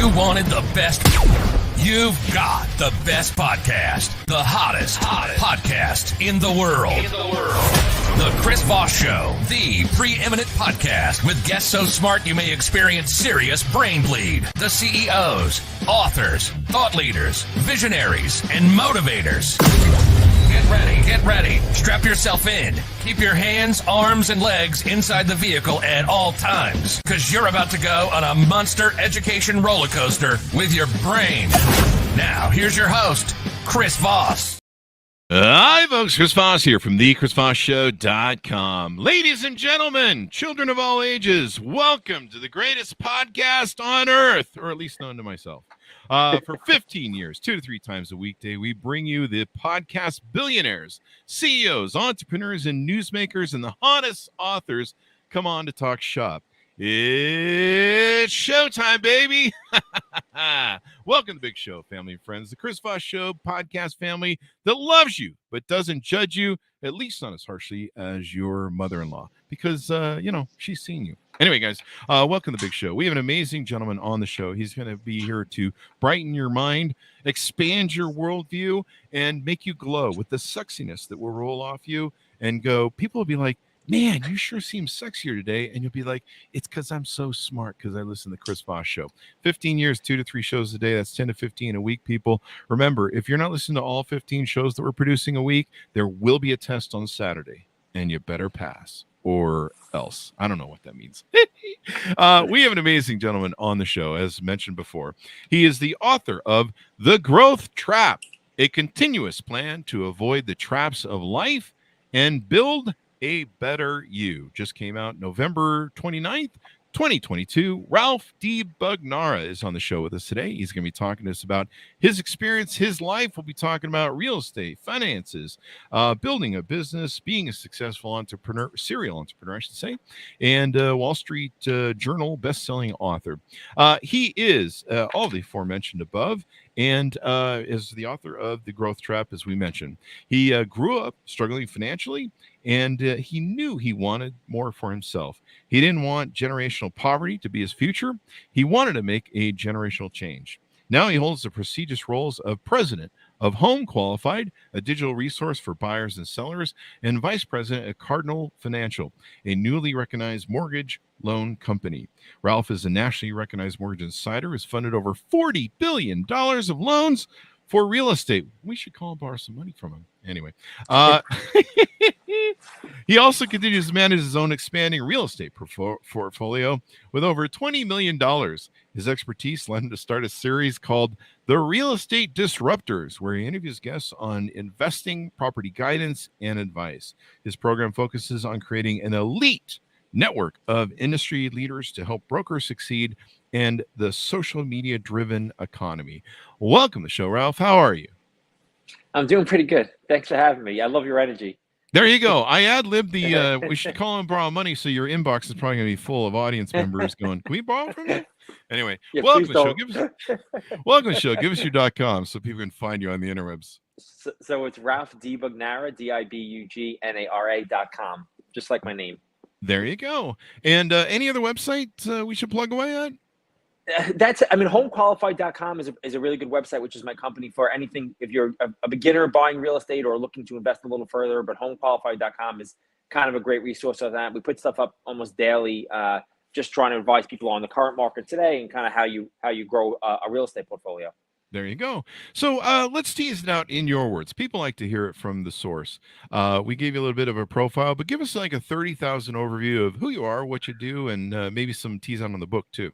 You wanted the best. You've got the best podcast. The hottest podcast in the world. The Chris Voss Show, the preeminent podcast with guests so smart you may experience serious brain bleed. The CEOs, authors, thought leaders, visionaries, and motivators. Get ready. Strap yourself in. Keep your hands, arms, and legs inside the vehicle at all times, because you're about to go on a monster education roller coaster with your brain. Now, here's your host, Chris Voss. Hi, folks. Chris Voss here from thechrisvossshow.com. Ladies and gentlemen, children of all ages, welcome to the greatest podcast on earth, or at least known to myself. For 15 years, 2 to 3 times a weekday, we bring you the podcast billionaires, CEOs, entrepreneurs, and newsmakers, and the hottest authors come on to talk shop. It's showtime, baby. Welcome to the big show, family and friends. The Chris Voss Show podcast family that loves you but doesn't judge you, at least not as harshly as your mother-in-law, because, she's seen you. Anyway, guys, welcome to the big show. We have an amazing gentleman on the show. He's going to be here to brighten your mind, expand your worldview, and make you glow with the sexiness that will roll off you and go. People will be like, man, you sure seem sexier today. And you'll be like, it's because I'm so smart because I listen to the Chris Voss Show. 15 years, 2 to 3 shows a day. That's 10 to 15 a week, people. Remember, if you're not listening to all 15 shows that we're producing a week, there will be a test on Saturday, and you better pass or else. I don't know what that means. We have an amazing gentleman on the show, as mentioned before. He is the author of The Growth Trap, a continuous plan to avoid the traps of life and build a better you. Just came out November 29th, 2022. Ralph D. Bugnara is on the show with us today. He's going to be talking to us about his experience, his life. We'll be talking about real estate, finances, building a business, being a successful serial entrepreneur, I should say, and Wall Street Journal best-selling author. He is all the aforementioned above, and is the author of The Growth Trap, as we mentioned. He grew up struggling financially, and he knew he wanted more for himself. He didn't want generational poverty to be his future. He wanted to make a generational change. Now he holds the prestigious roles of president of Home Qualified, a digital resource for buyers and sellers, and vice president at Cardinal Financial, a newly recognized mortgage loan company. Ralph is a nationally recognized mortgage insider, has funded over $40 billion of loans for real estate. We should call and borrow some money from him. Anyway, he also continues to manage his own expanding real estate portfolio with over $20 million. His expertise led him to start a series called The Real Estate Disruptors, where he interviews guests on investing, property guidance, and advice. His program focuses on creating an elite network of industry leaders to help brokers succeed in the social media-driven economy. Welcome to the show, Ralph. How are you? I'm doing pretty good. Thanks for having me. I love your energy. There you go. I ad-libbed the, we should call and borrow money, so your inbox is probably going to be full of audience members going, can we borrow from you? Anyway, Yeah, welcome to the show. welcome to the show. Give us your .com so people can find you on the interwebs. So it's Ralph D. Bugnara, DIBUGNARA.com, just like my name. There you go. And any other website we should plug away at? Homequalified.com is a really good website, which is my company for anything. If you're a beginner buying real estate or looking to invest a little further, but homequalified.com is kind of a great resource on that. We put stuff up almost daily, just trying to advise people on the current market today and kind of how you grow a real estate portfolio. There you go. So let's tease it out in your words. People like to hear it from the source. We gave you a little bit of a profile, but give us like a 30,000 overview of who you are, what you do, and maybe some tease out on the book too.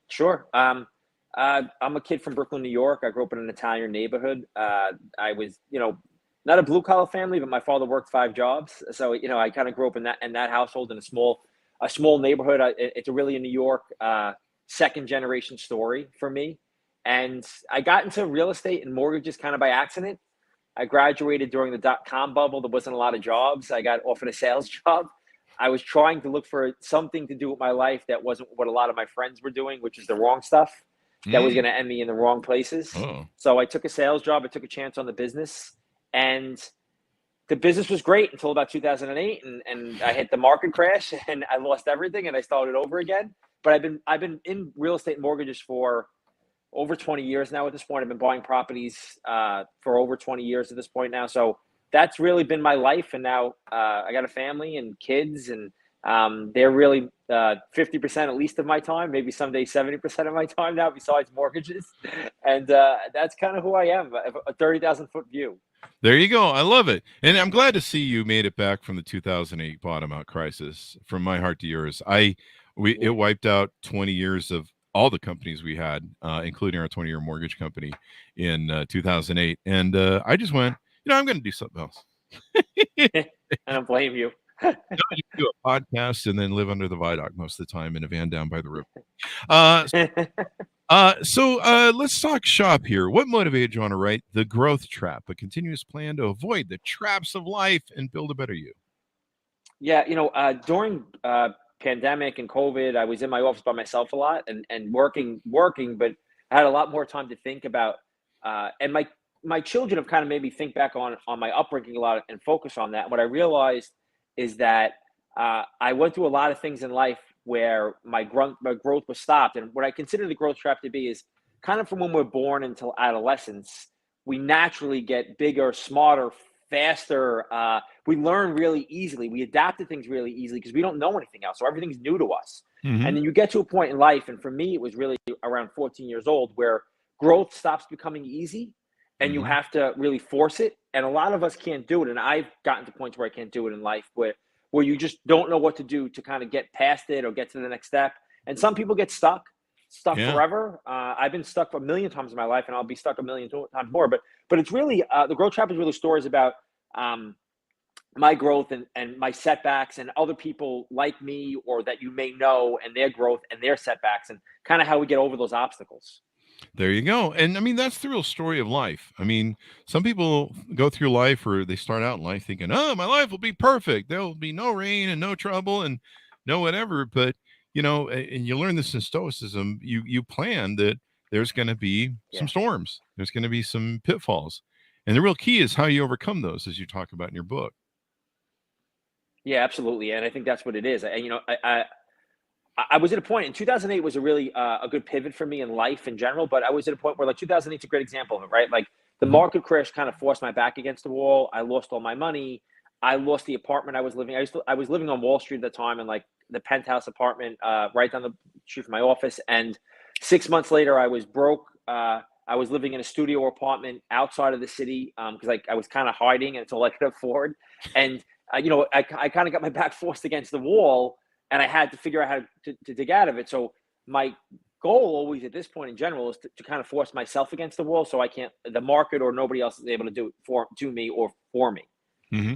Sure. I'm a kid from Brooklyn, New York. I grew up in an Italian neighborhood. I was, not a blue collar family, but my father worked 5 jobs. So, I kind of grew up in that household in a small neighborhood. It's really a New York second generation story for me. And I got into real estate and mortgages kind of by accident. I graduated during the .com bubble. There wasn't a lot of jobs. I got offered a sales job. I was trying to look for something to do with my life that wasn't what a lot of my friends were doing, which is the wrong stuff that was going to end me in the wrong places. Oh. So I took a sales job. I took a chance on the business, and the business was great until about 2008. And I hit the market crash and I lost everything and I started over again. but I've been in real estate mortgages for over 20 years now. At this point, I've been buying properties for over 20 years at this point now. So that's really been my life. And now I got a family and kids, and they're really 50% at least of my time, maybe someday 70% of my time now, besides mortgages. And that's kind of who I am, a 30,000-foot view. There you go. I love it. And I'm glad to see you made it back from the 2008 bottom out crisis. From my heart to yours. It wiped out 20 years of all the companies we had, including our 20-year mortgage company in 2008. And I just went, I'm going to do something else. I don't blame you. You do a podcast and then live under the viaduct most of the time in a van down by the river. So let's talk shop here. What motivated you on to write The Growth Trap, a continuous plan to avoid the traps of life and build a better you? Yeah, during pandemic and COVID, I was in my office by myself a lot and working, but I had a lot more time to think about. And my children have kind of made me think back on my upbringing a lot and focus on that. And what I realized is that I went through a lot of things in life where my growth was stopped. And what I consider the growth trap to be is kind of from when we're born until adolescence, we naturally get bigger, smarter, faster. We learn really easily. We adapt to things really easily because we don't know anything else. So everything's new to us. Mm-hmm. And then you get to a point in life, and for me, it was really around 14 years old, where growth stops becoming easy and you have to really force it. And a lot of us can't do it. And I've gotten to points where I can't do it in life, where you just don't know what to do to kind of get past it or get to the next step. And some people get stuck forever. I've been stuck a million times in my life, and I'll be stuck a million times more. But it's really, the Growth Trap is really stories about my growth and my setbacks and other people like me or that you may know and their growth and their setbacks and kind of how we get over those obstacles. There you go. And I mean, that's the real story of life. I mean, some people go through life, or they start out in life thinking, oh, my life will be perfect. There will be no rain and no trouble and no whatever. But, and you learn this in Stoicism, you plan that there's going to be some storms. There's going to be some pitfalls. And the real key is how you overcome those, as you talk about in your book. Yeah, absolutely. And I think that's what it is. I was at a point in 2008 was a really a good pivot for me in life in general, but I was at a point where 2008 is a great example of it, right? Like the market crash kind of forced my back against the wall. I lost all my money. I lost the apartment I was living. I was living on Wall Street at the time in the penthouse apartment right down the street from my office. And 6 months later, I was broke. I was living in a studio apartment outside of the city because I was kind of hiding, and it's all I could afford. And I kind of got my back forced against the wall. And I had to figure out how to dig out of it. So my goal always at this point in general is to kind of force myself against the wall, so the market or nobody else is able to do it to me or for me. Mm-hmm.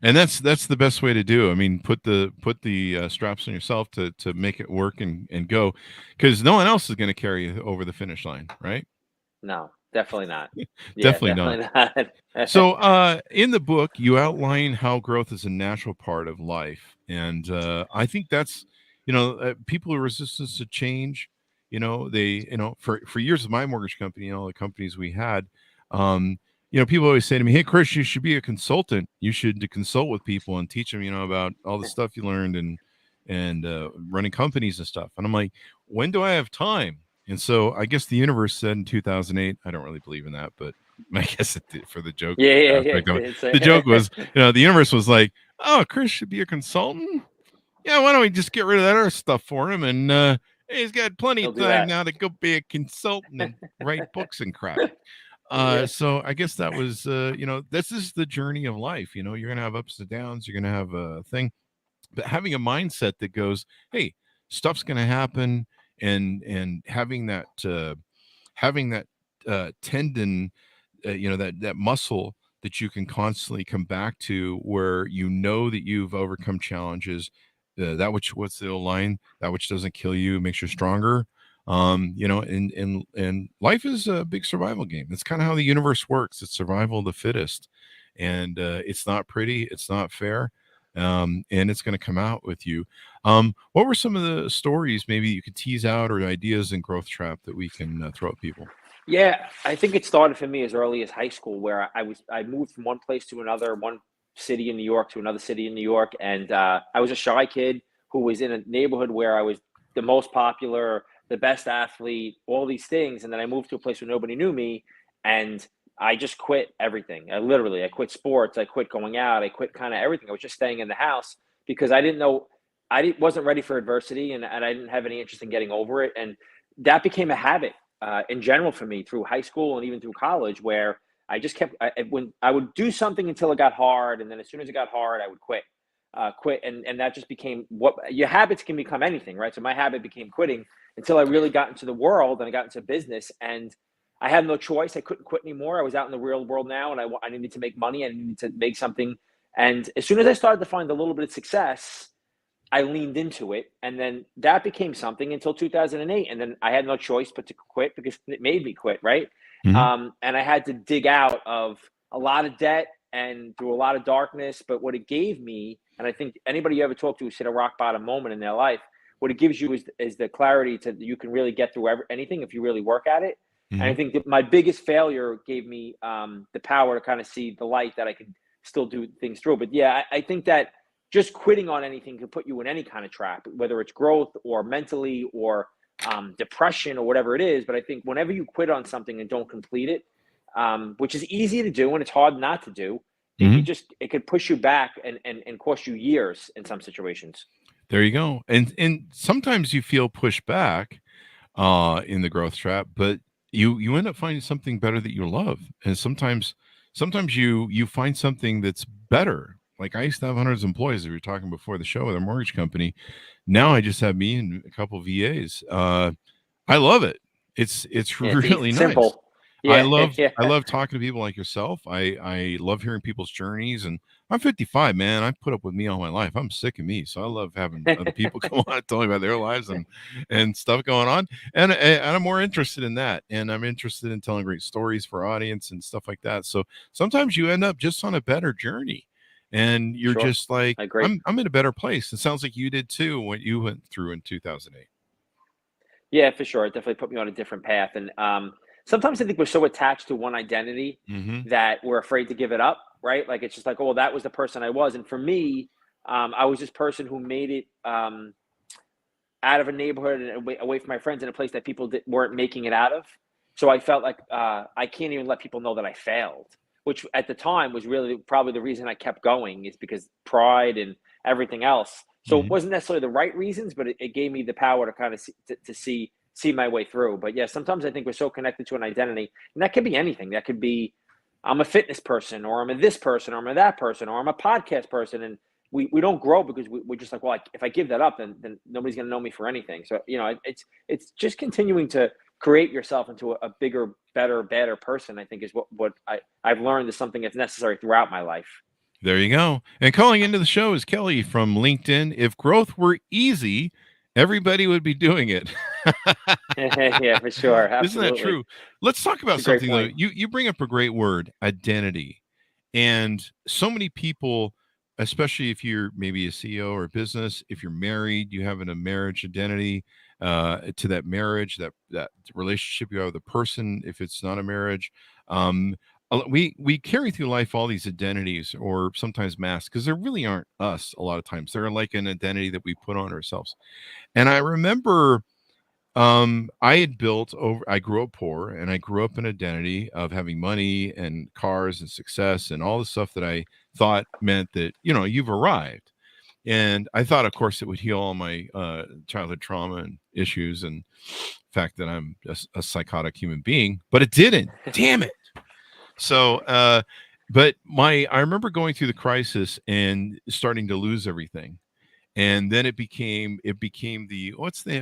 And that's the best way to do. I mean, put the straps on yourself to make it work and go, because no one else is going to carry you over the finish line, right? No. Definitely not. Definitely not. So in the book, you outline how growth is a natural part of life. And I think that's, people are resistant to change. For years of my mortgage company and all the companies we had, people always say to me, hey, Chris, you should be a consultant. You should consult with people and teach them, about all the stuff you learned and running companies and stuff. And I'm like, when do I have time? And so I guess the universe said in 2008, I don't really believe in that, but I guess it did for the joke. Yeah. The joke was, the universe was like, oh, Chris should be a consultant. Yeah, why don't we just get rid of that other stuff for him? And he's got plenty of time now to go be a consultant and write books and crap. So I guess that was, this is the journey of life. You're going to have ups and downs. You're going to have a thing. But having a mindset that goes, hey, stuff's going to happen. And having that tendon, that muscle that you can constantly come back to, where that you've overcome challenges, that which, what's the old line, that which doesn't kill you makes you stronger. And life is a big survival game. It's kind of how the universe works. It's survival of the fittest, and it's not pretty. It's not fair. And it's going to come out with you. What were some of the stories maybe you could tease out, or ideas in Growth Trap that we can throw at people? Yeah, I think it started for me as early as high school, where I moved from one place to another, one city in New York to another city in New York. And I was a shy kid, who was in a neighborhood where I was the most popular, the best athlete, all these things. And then I moved to a place where nobody knew me, and I just quit everything. I quit sports. I quit going out. I quit kind of everything. I was just staying in the house because I didn't know, wasn't ready for adversity, and I didn't have any interest in getting over it. And that became a habit in general for me through high school and even through college, where I just kept, when I would do something until it got hard. And then as soon as it got hard, I would quit. And that just became what your habits can become anything, right? So my habit became quitting until I really got into the world and I got into business, and I had no choice. I couldn't quit anymore. I was out in the real world now, and I needed to make money. I needed to make something. And as soon as I started to find a little bit of success, I leaned into it. And then that became something until 2008. And then I had no choice but to quit because it made me quit, right? Mhm. And I had to dig out of a lot of debt and through a lot of darkness. But what it gave me, and I think anybody you ever talk to who's hit a rock bottom moment in their life, what it gives you is the clarity to you can really get through anything if you really work at it. And I Mhm. think that my biggest failure gave me the power to kind of see the light that I could still do things through. But yeah, I think that just quitting on anything can put you in any kind of trap, whether it's growth or mentally or depression or whatever it is. But I think whenever you quit on something and don't complete it, which is easy to do and it's hard not to do, Mhm. it could push you back and cost you years in some situations. There you go. And sometimes you feel pushed back in the growth trap, but you end up finding something better that you love. And sometimes you find something that's better. Like I used to have hundreds of employees, we were talking before the show with our mortgage company. Now I just have me and a couple of VAs. I love it. It's Yeah, it's really nice. simple. Yeah, yeah. I love talking to people like yourself. I love hearing people's journeys, and I'm 55, man. I've put up with me all my life. I'm sick of me, so I love having other people come on and tell me about their lives and stuff going on. And I'm more interested in that, and I'm interested in telling great stories for our audience and stuff like that. So sometimes you end up just on a better journey, and you're Sure, just like, I agree. I'm in a better place. It sounds like you did too, what you went through in 2008. Yeah, for sure. It definitely put me on a different path. And sometimes I think we're so attached to one identity Mm-hmm. that we're afraid to give it up, right? Like it's just like, oh, well, that was the person I was. And for me, I was this person who made it out of a neighborhood and away from my friends in a place that people weren't making it out of. So I felt like I can't even let people know that I failed, which at the time was really probably the reason I kept going, is because pride and everything else. So it Mm-hmm. wasn't necessarily the right reasons, but it gave me the power to kind of see my way through. But yeah, sometimes I think we're so connected to an identity, and that could be anything. That could be I'm a fitness person, or I'm a this person, or I'm a that person, or I'm a podcast person, and we don't grow because we're just like, well, if I give that up, then nobody's going to know me for anything. So it's just continuing to create yourself into a bigger, better person. I think is what I've learned is something that's necessary throughout my life. There you go. And calling into the show is Kelly from LinkedIn. If growth were easy, everybody would be doing it. Yeah, for sure, Isn't that absolutely. true? Let's talk It's about a great something though. point. You bring up a great word, identity. And so many people, especially if you're maybe a CEO or a business, if you're married, you have a marriage identity to that marriage, that relationship you have with the person. If it's not a marriage, we carry through life all these identities or sometimes masks because they really aren't us. A lot of times they're like an identity that we put on ourselves. And I remember I had built over, I grew up poor and I grew up an identity of having money and cars and success and all the stuff that I thought meant that, you've arrived. And I thought, of course, it would heal all my childhood trauma and issues and fact that I'm a psychotic human being, but it didn't. Damn it. So, but I remember going through the crisis and starting to lose everything, and then it became the what's they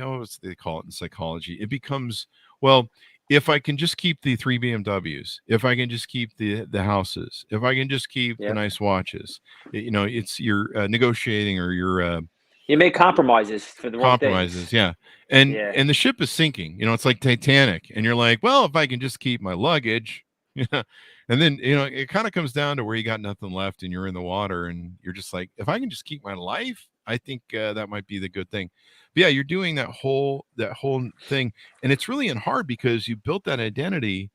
call it in psychology, it becomes, well, if I can just keep the 3 BMWs, if I can just keep the houses, if I can just keep the Yep. nice watches, it's you're negotiating or you're You make compromises for the wrong compromises, things. yeah. and Yeah. and the ship is sinking, it's like Titanic, and you're like, well, if I can just keep my luggage, yeah. And then it kind of comes down to where you got nothing left and you're in the water and you're just like, if I can just keep my life, I think that might be the good thing. But yeah, you're doing that whole thing, and it's really hard because you built that identity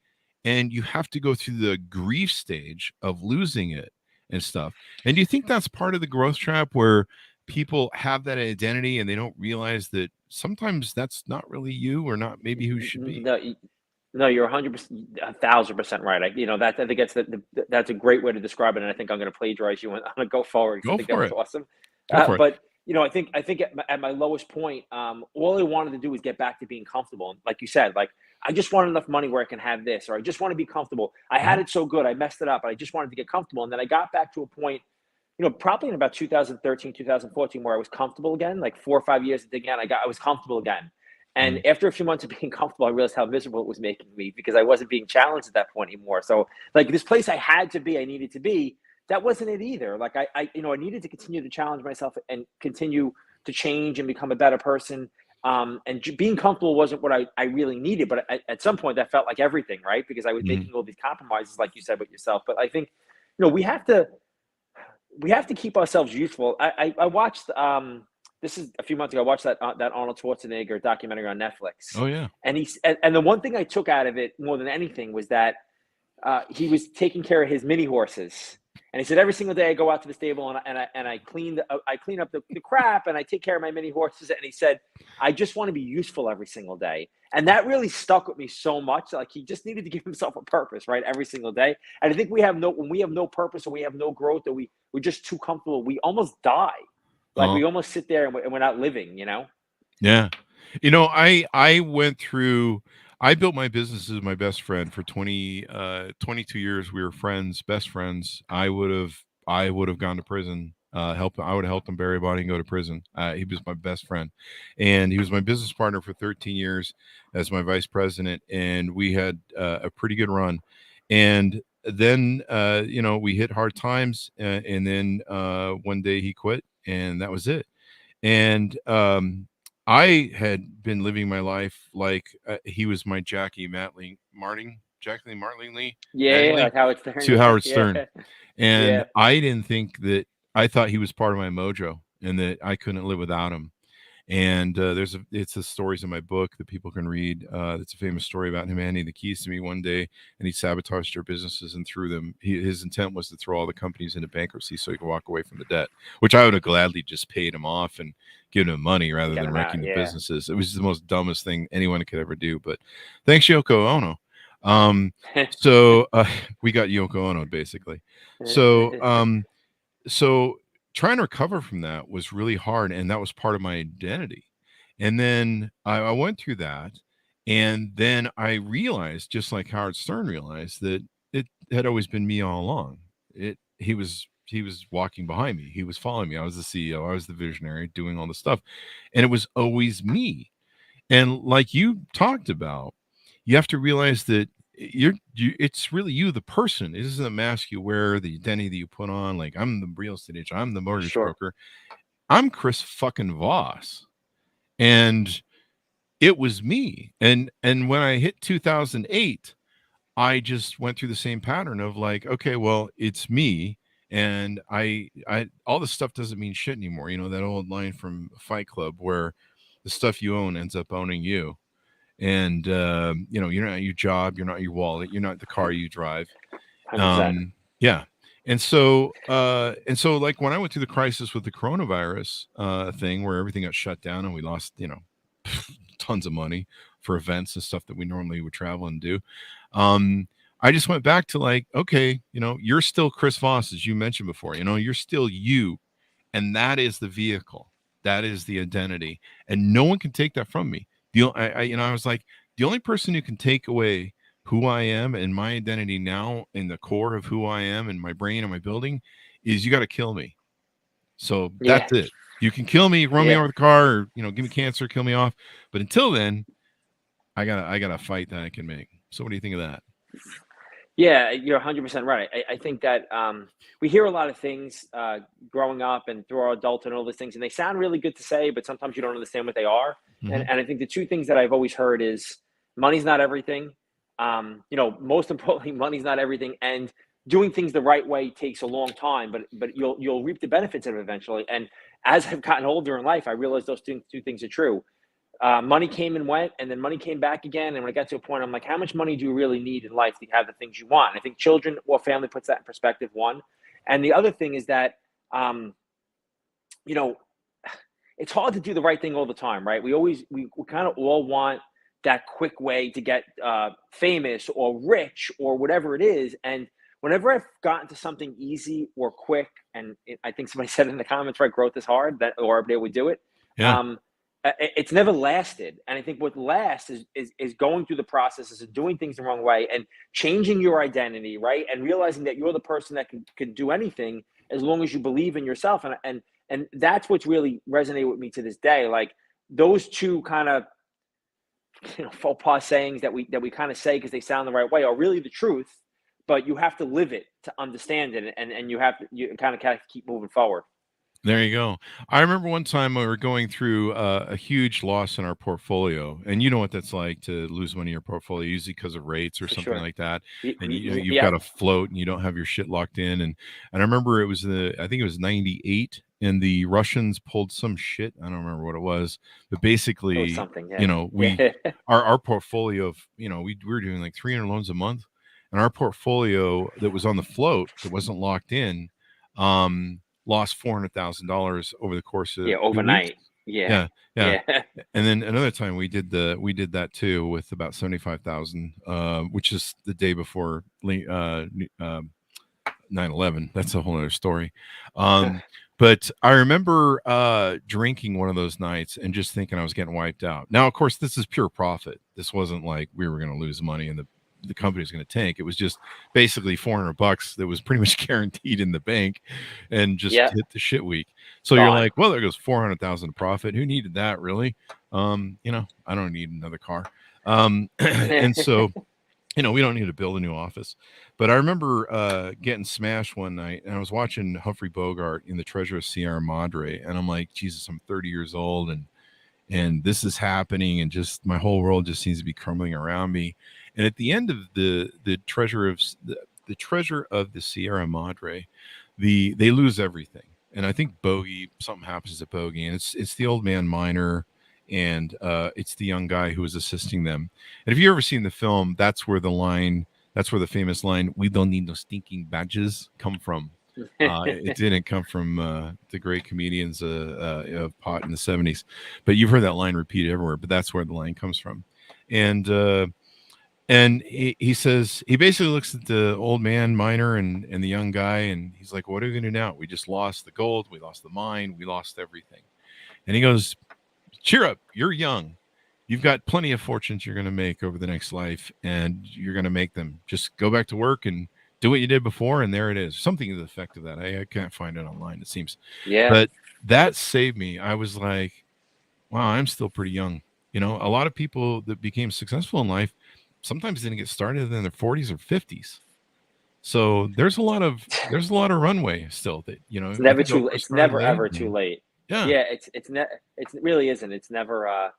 and you have to go through the grief stage of losing it and stuff. And do you think that's part of the growth trap where people have that identity and they don't realize that sometimes that's not really you or not maybe who should be. No, you're 100%, 1,000% right. I think that's a great way to describe it, and I think I'm going to plagiarize you on a go forward. Go I think for that was it. awesome. Go for it. But I think at my lowest point, all I wanted to do was get back to being comfortable. And like you said, like I just want enough money where I can have this, or I just want to be comfortable. I had it so good, I messed it up, and I just wanted to get comfortable. And then I got back to a point, probably in about 2013, 2014, where I was comfortable again. Like 4 or 5 years again, I was comfortable again. And after a few months of being comfortable, I realized how miserable it was making me because I wasn't being challenged at that point anymore. So like this place I had to be, I needed to be, that wasn't it either. Like I needed to continue to challenge myself and continue to change and become a better person. And being comfortable wasn't what I really needed. But at some point that felt like everything, right? Because I was making all these compromises, like you said, with yourself. But I think, we have to keep ourselves useful. I watched, this is a few months ago, I watched that Arnold Schwarzenegger documentary on Netflix. Oh yeah. And the one thing I took out of it more than anything was that he was taking care of his mini horses. And he said, every single day I go out to the stable and I clean up the crap and I take care of my mini horses. And he said, I just want to be useful every single day. And that really stuck with me so much. Like he just needed to give himself a purpose, right? Every single day. And I think when we have no purpose or we have no growth or we're just too comfortable, we almost die. Like we almost sit there and we're not living, Yeah. I went through, I built my business as my best friend for 22 years. We were friends, best friends. I would have gone to prison, I would have helped him bury a body and go to prison. He was my best friend, and he was my business partner for 13 years as my vice president. And we had a pretty good run. And then, we hit hard times, and then one day he quit, and that was it. And I had been living my life like he was my Jacqueline Martin Lee. Yeah, like Howard Stern. To Howard Stern. Yeah. And Yeah. I didn't think that, I thought he was part of my mojo and that I couldn't live without him. And it's the stories in my book that people can read. It's a famous story about him handing the keys to me one day, and he sabotaged their businesses and threw them. His intent was to throw all the companies into bankruptcy so he could walk away from the debt, which I would have gladly just paid him off and given him money rather than wrecking the businesses. It was the most dumbest thing anyone could ever do. But thanks, Yoko Ono. So we got Yoko Ono basically. So trying to recover from that was really hard, and that was part of my identity. And then I went through that, and then I realized, just like Howard Stern realized, that it had always been me all along. He was walking behind me. He was following me. I was the CEO. I was the visionary doing all the stuff, and it was always me. And like you talked about, you have to realize that it's really you, the person. It isn't a mask you wear, the identity that you put on. Like, I'm the real estate agent, I'm the mortgage broker. I'm Chris fucking Voss. And it was me. And when I hit 2008, I just went through the same pattern of like, okay, well, it's me. And I all this stuff doesn't mean shit anymore. That old line from Fight Club where the stuff you own ends up owning you. And you're not your job, you're not your wallet, you're not the car you drive. Yeah. And so like when I went through the crisis with the coronavirus thing where everything got shut down and we lost tons of money for events and stuff that we normally would travel and do, I just went back to like, okay, you're still Chris Voss, as you mentioned before. You're still you, and that is the vehicle, that is the identity, and no one can take that from me. I was like, the only person who can take away who I am and my identity now in the core of who I am and my brain and my building is you got to kill me. So that's it. You can kill me, run me over the car, or, give me cancer, kill me off. But until then, I got a fight that I can make. So what do you think of that? Yeah, you're 100% right. I think that we hear a lot of things growing up and through our adulthood and all these things, and they sound really good to say, but sometimes you don't understand what they are. Mm-hmm. And I think the two things that I've always heard is money's not everything. Most importantly, money's not everything, and doing things the right way takes a long time, but you'll reap the benefits of it eventually. And as I've gotten older in life, I realized those two things are true. Money came and went, and then money came back again. And when I got to a point, I'm like, how much money do you really need in life to have the things you want? And I think children or family puts that in perspective, one. And the other thing is that, it's hard to do the right thing all the time, right? We kind of all want that quick way to get famous or rich or whatever it is. And whenever I've gotten to something easy or quick, and I think somebody said in the comments, right, growth is hard, or they would do it. Yeah. It's never lasted. And I think what lasts is going through the processes of doing things the wrong way and changing your identity, right? And realizing that you're the person that can do anything as long as you believe in yourself. And that's what's really resonated with me to this day. Like those two kind of, faux pas sayings that we kind of say because they sound the right way are really the truth, but you have to live it to understand it. And you kind of keep moving forward. There you go. I remember one time we were going through a huge loss in our portfolio, and you know what that's like to lose money in your portfolio, usually because of rates or For something sure. like that. And you've Yeah. got to float, and you don't have your shit locked in. And I remember it was I think it was '98, and the Russians pulled some shit. I don't remember what it was, but Or basically, something. Yeah. we our portfolio of we were doing like 300 loans a month, and our portfolio that was on the float that wasn't locked in. Lost $400,000 over the course of 2 weeks. Overnight. Yeah. And then another time we did that too with about 75,000, which is the day before 9/11. That's a whole other story. But I remember drinking one of those nights and just thinking I was getting wiped out. Now, of course, this is pure profit. This wasn't like we were going to lose money and the company was going to tank. It was just basically $400 that was pretty much guaranteed in the bank, and just hit the shit week. So you're like, well, there goes 400,000 profit. Who needed that, really? I don't need another car. And so, we don't need to build a new office. But I remember getting smashed one night, and I was watching Humphrey Bogart in The Treasure of Sierra Madre, and I'm like, Jesus, I'm 30 years old, and this is happening, and just my whole world just seems to be crumbling around me. And at the end of the treasure of the Sierra Madre, they lose everything. And I think something happens to Bogey, and it's the old man miner, and it's the young guy who is assisting them. And if you've ever seen the film, that's where the famous line, "We don't need no stinking badges," come from. It didn't come from the great comedians of pot in the 70s, but you've heard that line repeated everywhere. But that's where the line comes from. And he says, he basically looks at the old man miner and the young guy, and he's like, "What are we going to do now? We just lost the gold, we lost the mine, we lost everything." And he goes, "Cheer up, you're young. You've got plenty of fortunes you're going to make over the next life, and you're going to make them. Just go back to work and do what you did before." And there it is. Something to the effect of that. I can't find it online, it seems. Yeah. But that saved me. I was like, wow, I'm still pretty young. A lot of people that became successful in life sometimes didn't get started in their 40s or 50s. So there's a lot of runway still that, it's never ever too late. Yeah. It really isn't. It's never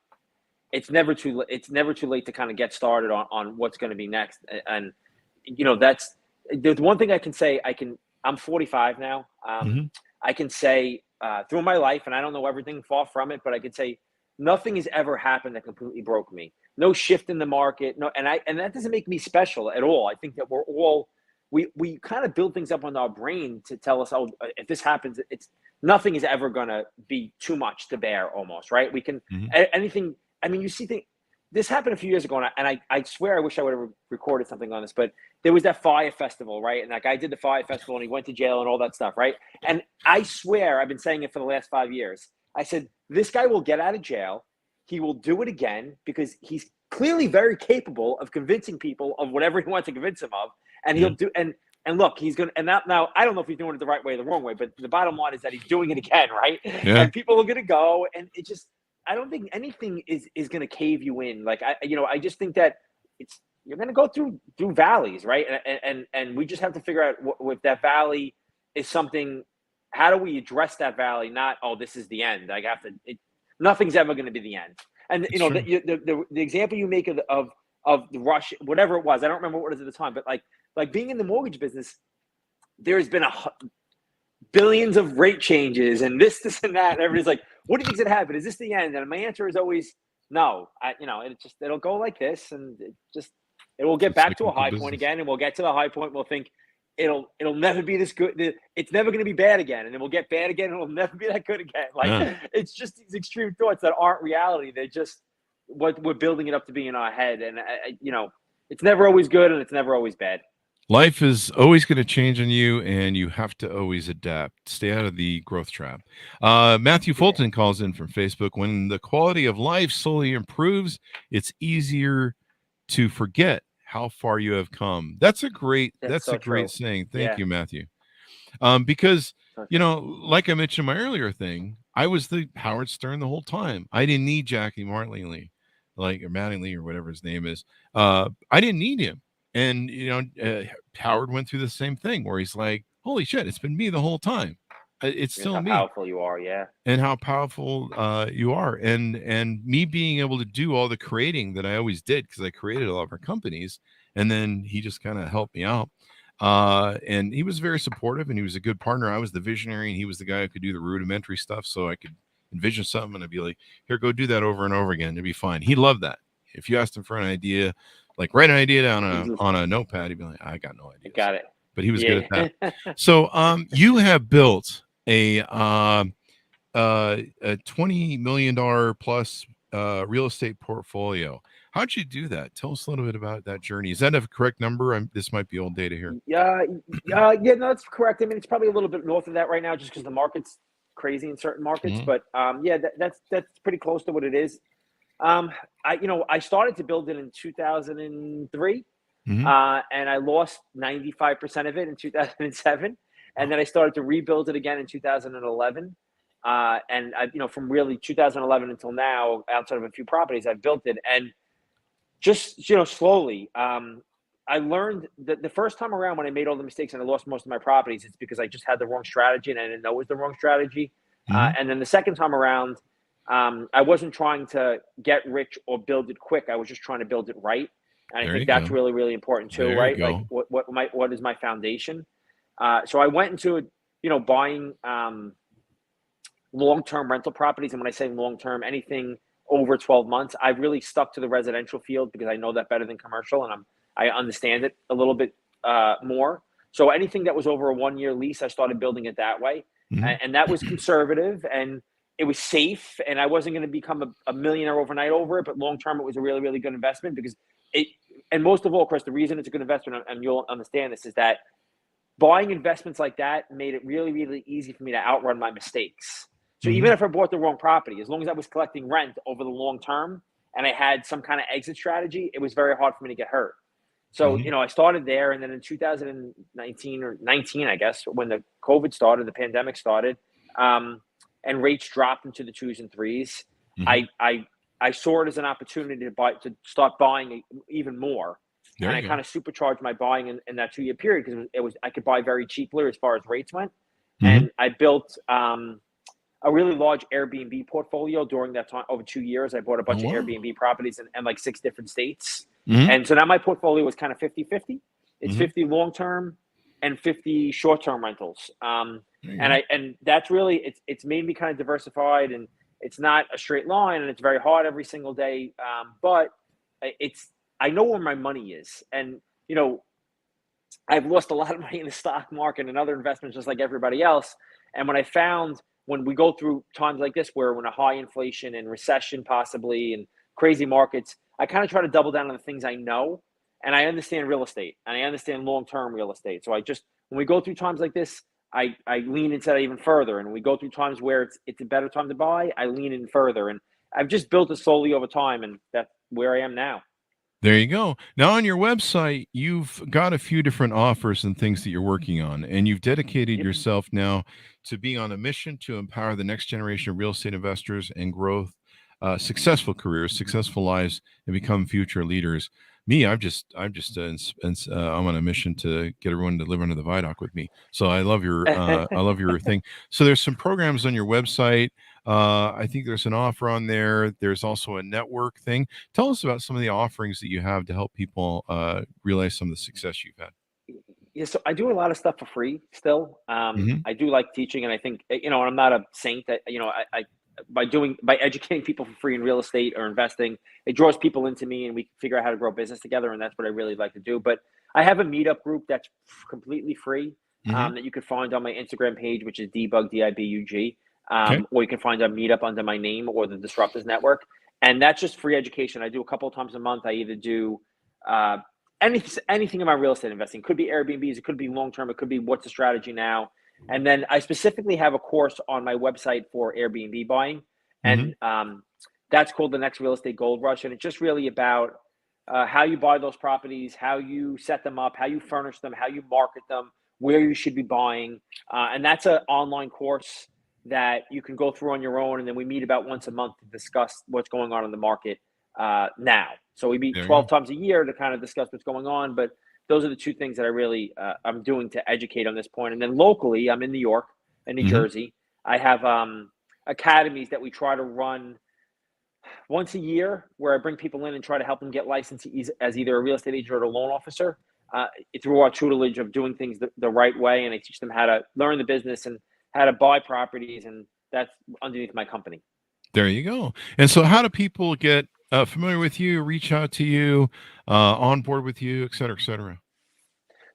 too late to kind of get started on what's going to be next. And that's the one thing I can say. I'm 45 now. I can say through my life, and I don't know everything, far from it, but I can say nothing has ever happened that completely broke me. No shift in the market. No, and that doesn't make me special at all. I think that we're all we kind of build things up on our brain to tell us, oh, if this happens, nothing is ever going to be too much to bear, almost, right? We can anything. I mean, you see things. This happened a few years ago, and I swear I wish I would have recorded something on this, but there was that Fire Festival, right? And that guy did the Fire Festival, and he went to jail and all that stuff, right? And I swear, I've been saying it for the last 5 years. I said, this guy will get out of jail. He will do it again because he's clearly very capable of convincing people of whatever he wants to convince them of. And he'll do, and look, he's going to, and now I don't know if he's doing it the right way or the wrong way, but the bottom line is that he's doing it again, right? Yeah. And people are going to go, and it just, I don't think anything is going to cave you in. Like, I just think that you're going to go through valleys, right? And we just have to figure out if that valley is something, how do we address that valley? Not, oh, this is the end. Nothing's ever going to be the end. And the example you make of the rush, whatever it was, I don't remember what it was at the time, but like being in the mortgage business, there has been billions of rate changes and this and that. And everybody's like, what do you think's going to happen? Is this the end? And my answer is always no. It'll go like this, and it will get back to a high point again, and we'll get to the high point. We'll think, it'll never be this good. It's never going to be bad again, and it will get bad again, and it'll never be that good again. Like it's just these extreme thoughts that aren't reality. They're just what we're building it up to be in our head, and it's never always good, and it's never always bad. Life is always going to change on you, and you have to always adapt. Stay out of the growth trap. Matthew Fulton calls in from Facebook. When the quality of life slowly improves, it's easier to forget how far you have come. That's a great saying. Thank you, Matthew. Because, like I mentioned in my earlier thing, I was the Howard Stern the whole time. I didn't need Jackie Mattingly, or Mattingly or whatever his name is. I didn't need him. And, Howard went through the same thing where he's like, holy shit, it's been me the whole time. It's still me. How powerful you are, yeah. And how powerful you are. And me being able to do all the creating that I always did, because I created a lot of our companies. And then he just kind of helped me out. And he was very supportive, and he was a good partner. I was the visionary, and he was the guy who could do the rudimentary stuff. So I could envision something, and I'd be like, here, go do that over and over again. It'd be fine. He loved that. If you asked him for an idea, like write an idea down on a notepad, he'd be like, I got no idea. Got it. But he was good at that. So you have built a $20 million plus real estate portfolio. How'd you do that? Tell us a little bit about that journey. Is that a correct number? This might be old data here. Yeah, no, that's correct. I mean, it's probably a little bit north of that right now, just because the market's crazy in certain markets. Mm-hmm. But that's pretty close to what it is. I started to build it in 2003, mm-hmm. And I lost 95% of it in 2007, and then I started to rebuild it again in 2011. And from really 2011 until now, outside of a few properties, I've built it, and just slowly. I learned that the first time around when I made all the mistakes and I lost most of my properties, it's because I just had the wrong strategy and I didn't know it was the wrong strategy. Mm-hmm. And then the second time around, I wasn't trying to get rich or build it quick. I was just trying to build it right. And I think that's really, really important too, right? Like what is my foundation? So I went into, buying long-term rental properties. And when I say long-term, anything over 12 months, I really stuck to the residential field because I know that better than commercial, and I understand it a little bit more. So anything that was over a 1-year lease, I started building it that way. Mm-hmm. And that was conservative, and it was safe, and I wasn't going to become a millionaire overnight over it, but long-term, it was a really, really good investment because and most of all, Chris, the reason it's a good investment, and you'll understand this, is that buying investments like that made it really, really easy for me to outrun my mistakes. So mm-hmm. even if I bought the wrong property, as long as I was collecting rent over the long term and I had some kind of exit strategy, it was very hard for me to get hurt. So, mm-hmm. I started there, and then in 2019 or 19, I guess, when the COVID started, the pandemic started, and rates dropped into the 2s and 3s. Mm-hmm. I saw it as an opportunity to start buying even more. And I kind of supercharged my buying in that 2-year period because I could buy very cheaply as far as rates went. Mm-hmm. And I built a really large Airbnb portfolio during that time. Over 2 years, I bought a bunch of Airbnb properties in like 6 different states. Mm-hmm. And so now my portfolio was kind of 50-50. It's mm-hmm. 50 long-term and 50 short-term rentals. And that's really, it's made me kind of diversified, and it's not a straight line, and it's very hard every single day. But I know where my money is. And, I've lost a lot of money in the stock market and other investments just like everybody else. And when we go through times like this, where we're in a high inflation and recession possibly and crazy markets, I kind of try to double down on the things I know. And I understand real estate, and I understand long-term real estate. So when we go through times like this, I lean into that even further. And when we go through times where it's a better time to buy, I lean in further. And I've just built it slowly over time, and that's where I am now. There you go. Now on your website, you've got a few different offers and things that you're working on, and you've dedicated yourself now to being on a mission to empower the next generation of real estate investors and growth, successful careers, successful lives, and become future leaders. Me, I'm on a mission to get everyone to live under the Vidoc with me. So I love your thing. So there's some programs on your website. I think there's an offer on there. There's also a network thing. Tell us about some of the offerings that you have to help people realize some of the success you've had. Yeah, so I do a lot of stuff for free still. Mm-hmm. I do like teaching, and I think, I'm not a saint. By educating people for free in real estate or investing, it draws people into me, and we figure out how to grow business together. And that's what I really like to do. But I have a meetup group that's completely free Mhm. that you can find on my Instagram page, which is debug dibug, Okay. or you can find on Meetup under my name or the Disruptors Network, and that's just free education. I do a couple of times a month. I either do uh, anything about real estate investing. It could be Airbnbs, it could be long term, it could be what's the strategy now, and then I specifically have a course on my website for Airbnb buying, Mhm. and that's called the Next Real Estate Gold Rush, and it's just really about how you buy those properties, how you set them up, how you furnish them, how you market them, where you should be buying. And that's an online course that you can go through on your own. And then we meet about once a month to discuss what's going on in the market now. So we meet There you 12 go. times a year to kind of discuss what's going on. But those are the two things that I really I'm doing to educate on this point. And then locally, I'm in New York and New Mhm. Jersey. I have academies that we try to run once a year where I bring people in and try to help them get licensed as either a real estate agent or a loan officer uh, through our tutelage of doing things the right way. And I teach them how to learn the business and how to buy properties. And that's underneath my company. There you go. And so how do people get familiar with you, reach out to you, on board with you, et cetera, et cetera?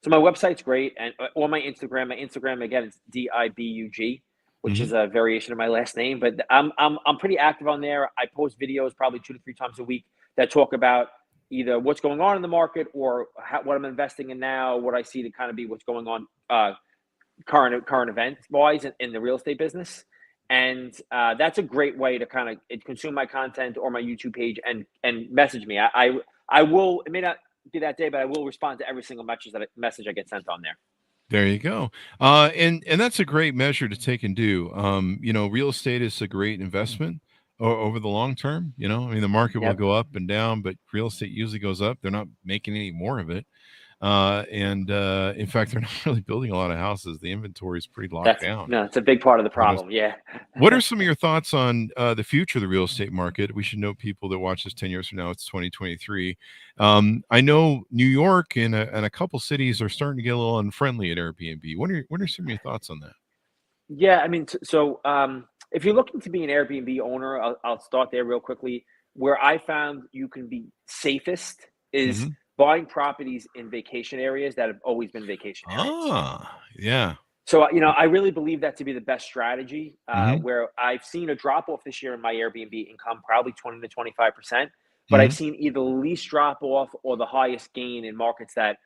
So my website's great. And or my Instagram, again, it's DIBUG, which Mhm. is a variation of my last name. But I'm pretty active on there. I post videos probably 2 to 3 times a week that talk about either what's going on in the market or what I'm investing in now, what I see to kind of be what's going on current event wise in the real estate business. And that's a great way to kind of consume my content or my YouTube page and message me. I will. It may not be that day, but I will respond to every single message I get sent on there. There you go. And that's a great measure to take and do. Real estate is a great investment over the long term. I mean, the market will Yep. go up and down, but real estate usually goes up. They're not making any more of it. And in fact, they're not really building a lot of houses. The inventory is pretty locked That's down. no, it's a big part of the It is. problem. Yeah. What are some of your thoughts on the future of the real estate market? We should know people that watch this 10 years from now. It's 2023. I know New York and a couple cities are starting to get a little unfriendly at Airbnb. What are some of your thoughts on that? Yeah, I mean, if you're looking to be an Airbnb owner, I'll start there real quickly. Where I found you can be safest is Hmm. buying properties in vacation areas that have always been vacation areas. Yeah. So, I really believe that to be the best strategy. Hmm. Where I've seen a drop off this year in my Airbnb income, probably 20 to 25%. But I've Hmm. seen either the least drop off or the highest gain in markets that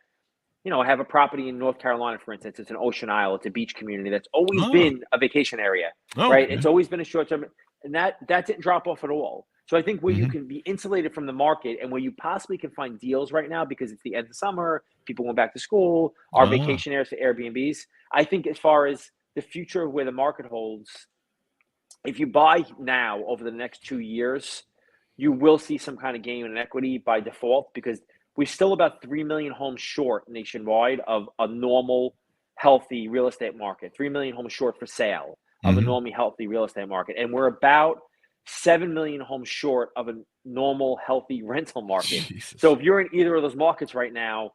I have a property in North Carolina, for instance. It's an Ocean Isle. It's a beach community that's always Ah, been a vacation area, right? okay. It's always been a short term, and that didn't drop off at all. So I think where you Hmm. can be insulated from the market and where you possibly can find deals right now because it's the end of summer, people went back to school, our Ah, vacation areas for Airbnbs. I think as far as the future of where the market holds, if you buy now over the next 2 years, you will see some kind of gain in equity by default because we're still about 3 million homes short nationwide of a normal, healthy real estate market. 3 million homes short for sale of a hmm. normally healthy real estate market. And we're about 7 million homes short of a normal, healthy rental market. So Jesus. if you're in either of those markets right now,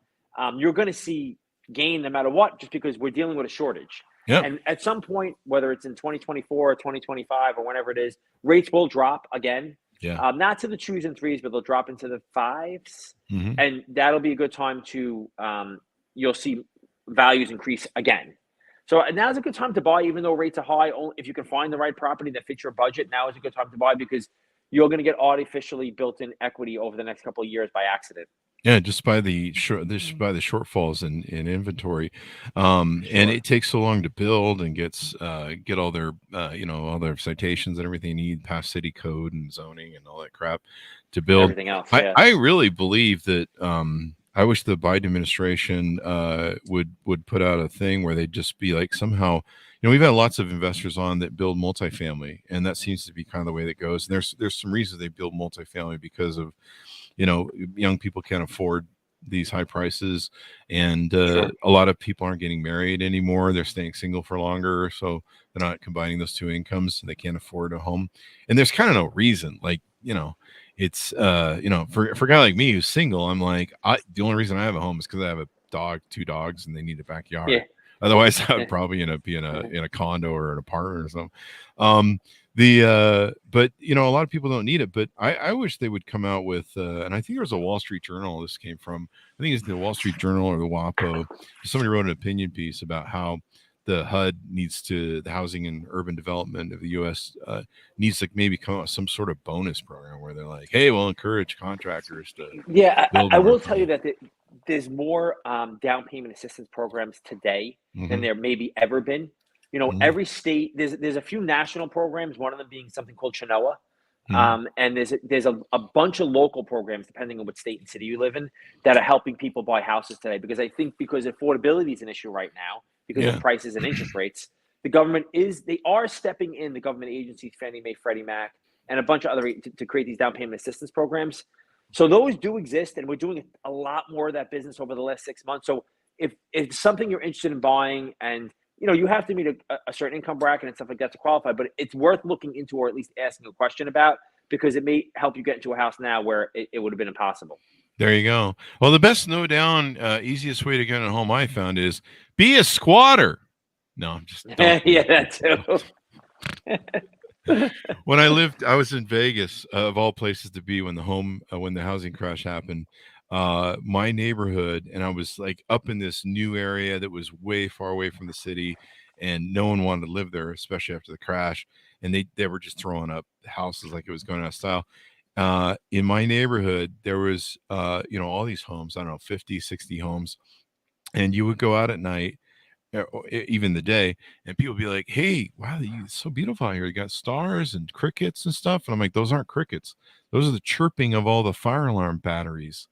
you're going to see gain no matter what, just because we're dealing with a shortage. Yep. And at some point, whether it's in 2024 or 2025 or whenever it is, rates will drop again. Yeah. Not to the twos and threes, but they'll drop into the fives. Hmm. And that'll be a good time to, you'll see values increase again. So now's a good time to buy, even though rates are high. If you can find the right property that fits your budget, now is a good time to buy because you're going to get artificially built-in equity over the next couple of years by accident. Yeah, just by the shortfalls in inventory, and Sure. it takes so long to build and get all their all their citations and everything they need past city code and zoning and all that crap to build. Everything else, I yeah. I really believe that I wish the Biden administration would put out a thing where they'd just be like somehow. We've had lots of investors on that build multifamily, and that seems to be kind of the way that goes. And there's some reasons they build multifamily because of young people can't afford these high prices, and Sure. a lot of people aren't getting married anymore. They're staying single for longer, so they're not combining those two incomes. And they can't afford a home, and there's kind of no reason. Like it's for a guy like me who's single, I'm like, the only reason I have a home is because I have a dog, two dogs, and they need a backyard. Yeah. Otherwise, I would Yeah. probably end up being in a condo or an apartment or something. Um, But a lot of people don't need it. But I wish they would come out with, and I think there was a Wall Street Journal this came from. I think it's the Wall Street Journal or the WAPO. Somebody wrote an opinion piece about how the HUD the Housing and Urban Development of the U.S. Needs to maybe come up with some sort of bonus program where they're like, hey, we'll encourage contractors to. Yeah, I will tell you that there's more down payment assistance programs today than there maybe ever been. Every state, there's a few national programs, one of them being something called Chenoa. And there's a bunch of local programs, depending on what state and city you live in, that are helping people buy houses today. Because I think because affordability is an issue right now, because of prices and interest rates, the government they are stepping in, the government agencies, Fannie Mae, Freddie Mac, and a bunch of other to create these down payment assistance programs. So those do exist, and we're doing a lot more of that business over the last 6 months. So if it's something you're interested in buying, and you have to meet a certain income bracket and stuff like that to qualify, but it's worth looking into, or at least asking a question about, because it may help you get into a house now where it would have been impossible. There you go. Well, the best no-down, easiest way to get a home I found is be a squatter. No, I'm just yeah, that too. When I was in Vegas, of all places to be, when the housing crash happened. My neighborhood, and I was like up in this new area that was way far away from the city, and no one wanted to live there, especially after the crash. And they were just throwing up houses like it was going out of style. In my neighborhood, there was, all these homes, I don't know, 50, 60 homes. And you would go out at night, even the day, and people would be like, hey, wow, it's so beautiful out here. You got stars and crickets and stuff. And I'm like, those aren't crickets. Those are the chirping of all the fire alarm batteries.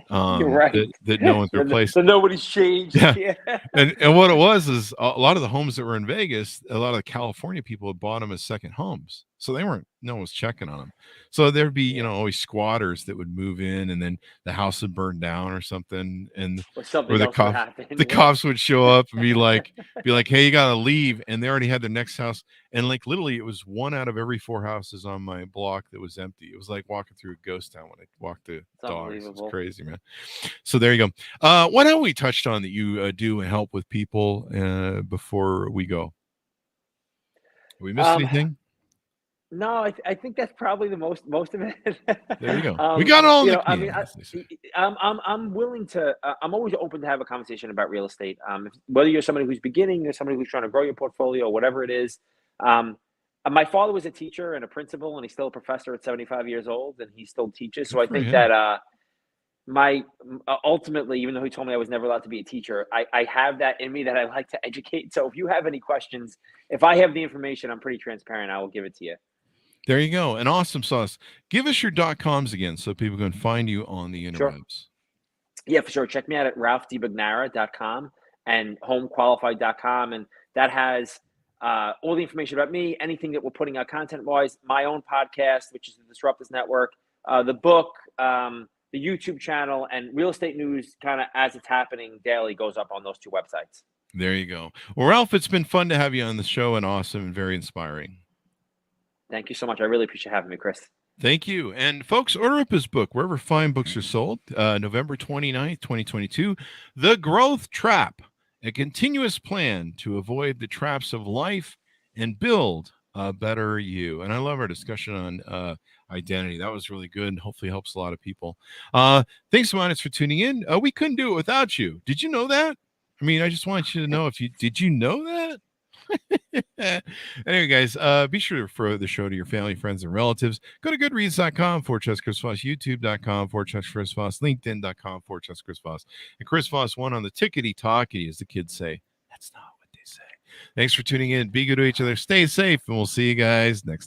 You're right. That no one's replaced. So nobody's changed. Yeah. And what it was is a lot of the homes that were in Vegas, a lot of the California people had bought them as second homes. So no one was checking on them. So there'd be, always squatters that would move in, and then the house would burn down or something. Or the cops would show up and be like, hey, you got to leave. And they already had their next house. And like literally it was 1 out of every 4 houses on my block that was empty. It was like walking through a ghost town when I walked the dogs. It's crazy, man. So there you go. What have we touched on that you do and help with people before we go? Have we missed anything? No, I think that's probably the most of it. There you go. We got all. I'm willing to. I'm always open to have a conversation about real estate. Whether you're somebody who's beginning, or somebody who's trying to grow your portfolio, whatever it is. My father was a teacher and a principal, and he's still a professor at 75 years old, and he still teaches. So I think that ultimately, even though he told me I was never allowed to be a teacher, I have that in me that I like to educate. So if you have any questions, if I have the information, I'm pretty transparent. I will give it to you. There you go. And awesome sauce. Give us your .coms again so people can find you on the interwebs. Sure. Yeah, for sure. Check me out at ralphdbugnara.com and homequalified.com. And that has all the information about me, anything that we're putting out content-wise, my own podcast, which is the Disruptors Network, the book, the YouTube channel, and real estate news kind of as it's happening daily goes up on those 2 websites. There you go. Well, Ralph, it's been fun to have you on the show, and awesome and very inspiring. Thank you so much. I really appreciate having me, Chris. Thank you. And folks, order up his book wherever fine books are sold. November 29th, 2022, The Growth Trap, a continuous plan to avoid the traps of life and build a better you. And I love our discussion on identity. That was really good and hopefully helps a lot of people. Thanks so much for tuning in. We couldn't do it without you. Did you know that? I mean, I just want you to know did you know that? Anyway, guys, be sure to refer the show to your family, friends, and relatives. Go to goodreads.com/Chris Voss, youtube.com/Chris Voss, linkedin.com/Chris Voss, and Chris Voss one on the tickety-talkie, as the kids say. That's not what they say. Thanks for tuning in. Be good to each other. Stay safe, and we'll see you guys next time.